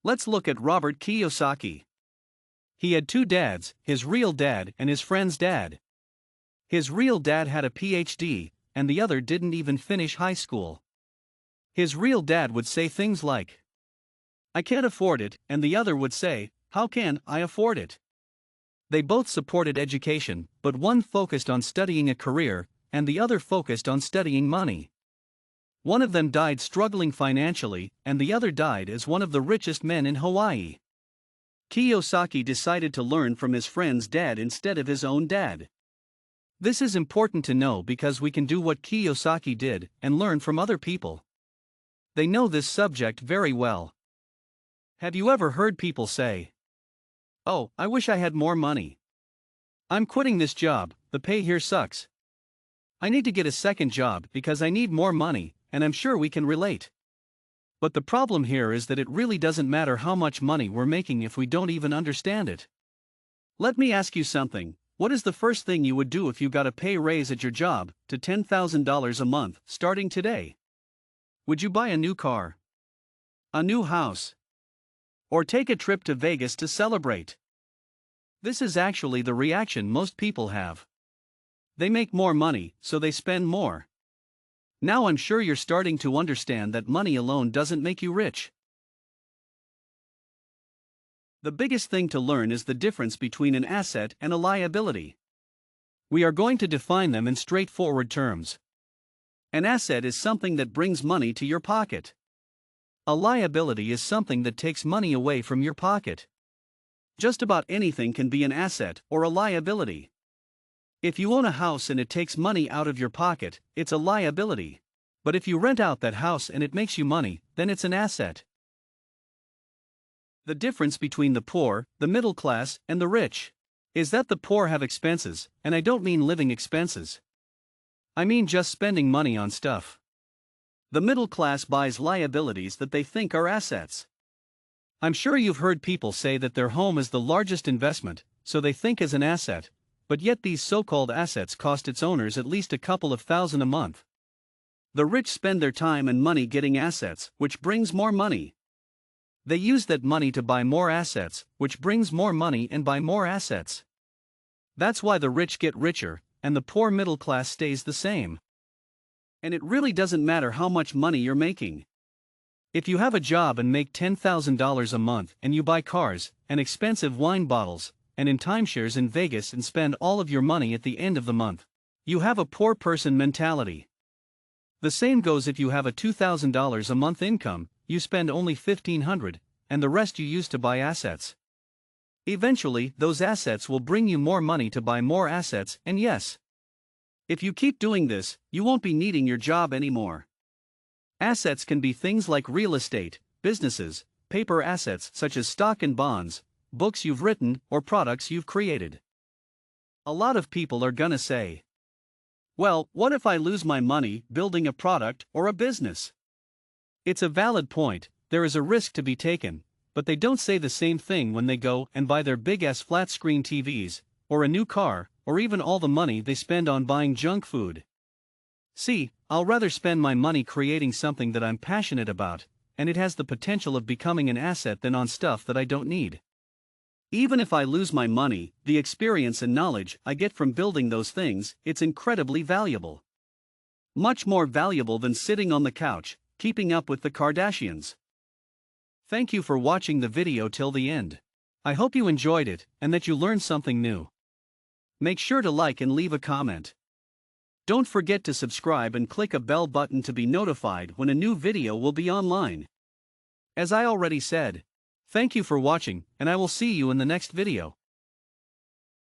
Let's look at Robert Kiyosaki. He had two dads, his real dad and his friend's dad. His real dad had a PhD, and the other didn't even finish high school. His real dad would say things like, "I can't afford it," and the other would say, "How can I afford it?" They both supported education, but one focused on studying a career, and the other focused on studying money. One of them died struggling financially, and the other died as one of the richest men in Hawaii. Kiyosaki decided to learn from his friend's dad instead of his own dad. This is important to know because we can do what Kiyosaki did and learn from other people. They know this subject very well. Have you ever heard people say, "Oh, I wish I had more money. I'm quitting this job, the pay here sucks. I need to get a second job because I need more money," and I'm sure we can relate. But the problem here is that it really doesn't matter how much money we're making if we don't even understand it. Let me ask you something. What is the first thing you would do if you got a pay raise at your job to $10,000 a month starting today? Would you buy a new car? A new house? Or take a trip to Vegas to celebrate? This is actually the reaction most people have. They make more money, so they spend more. Now I'm sure you're starting to understand that money alone doesn't make you rich. The biggest thing to learn is the difference between an asset and a liability. We are going to define them in straightforward terms. An asset is something that brings money to your pocket. A liability is something that takes money away from your pocket. Just about anything can be an asset or a liability. If you own a house and it takes money out of your pocket, it's a liability. But if you rent out that house and it makes you money, then it's an asset. The difference between the poor, the middle class, and the rich is that the poor have expenses, and I don't mean living expenses. I mean just spending money on stuff. The middle class buys liabilities that they think are assets. I'm sure you've heard people say that their home is the largest investment, so they think as an asset. But yet these so-called assets cost its owners at least a couple of thousand a month. The rich spend their time and money getting assets, which brings more money. They use that money to buy more assets, which brings more money and buy more assets. That's why the rich get richer, and the poor middle class stays the same. And it really doesn't matter how much money you're making. If you have a job and make $10,000 a month and you buy cars and expensive wine bottles, and in timeshares in Vegas and spend all of your money at the end of the month, you have a poor person mentality. The same goes if you have a $2,000 a month income, you spend only $1,500, and the rest you use to buy assets. Eventually, those assets will bring you more money to buy more assets, and yes, if you keep doing this, you won't be needing your job anymore. Assets can be things like real estate, businesses, paper assets such as stock and bonds, books you've written, or products you've created. A lot of people are gonna say, "Well, what if I lose my money building a product or a business?" It's a valid point, there is a risk to be taken, but they don't say the same thing when they go and buy their big-ass flat-screen TVs, or a new car, or even all the money they spend on buying junk food. See, I'll rather spend my money creating something that I'm passionate about, and it has the potential of becoming an asset than on stuff that I don't need. Even if I lose my money, the experience and knowledge I get from building those things, it's incredibly valuable. Much more valuable than sitting on the couch, keeping up with the Kardashians. Thank you for watching the video till the end. I hope you enjoyed it, and that you learned something new. Make sure to like and leave a comment. Don't forget to subscribe and click a bell button to be notified when a new video will be online. As I already said, thank you for watching, and I will see you in the next video.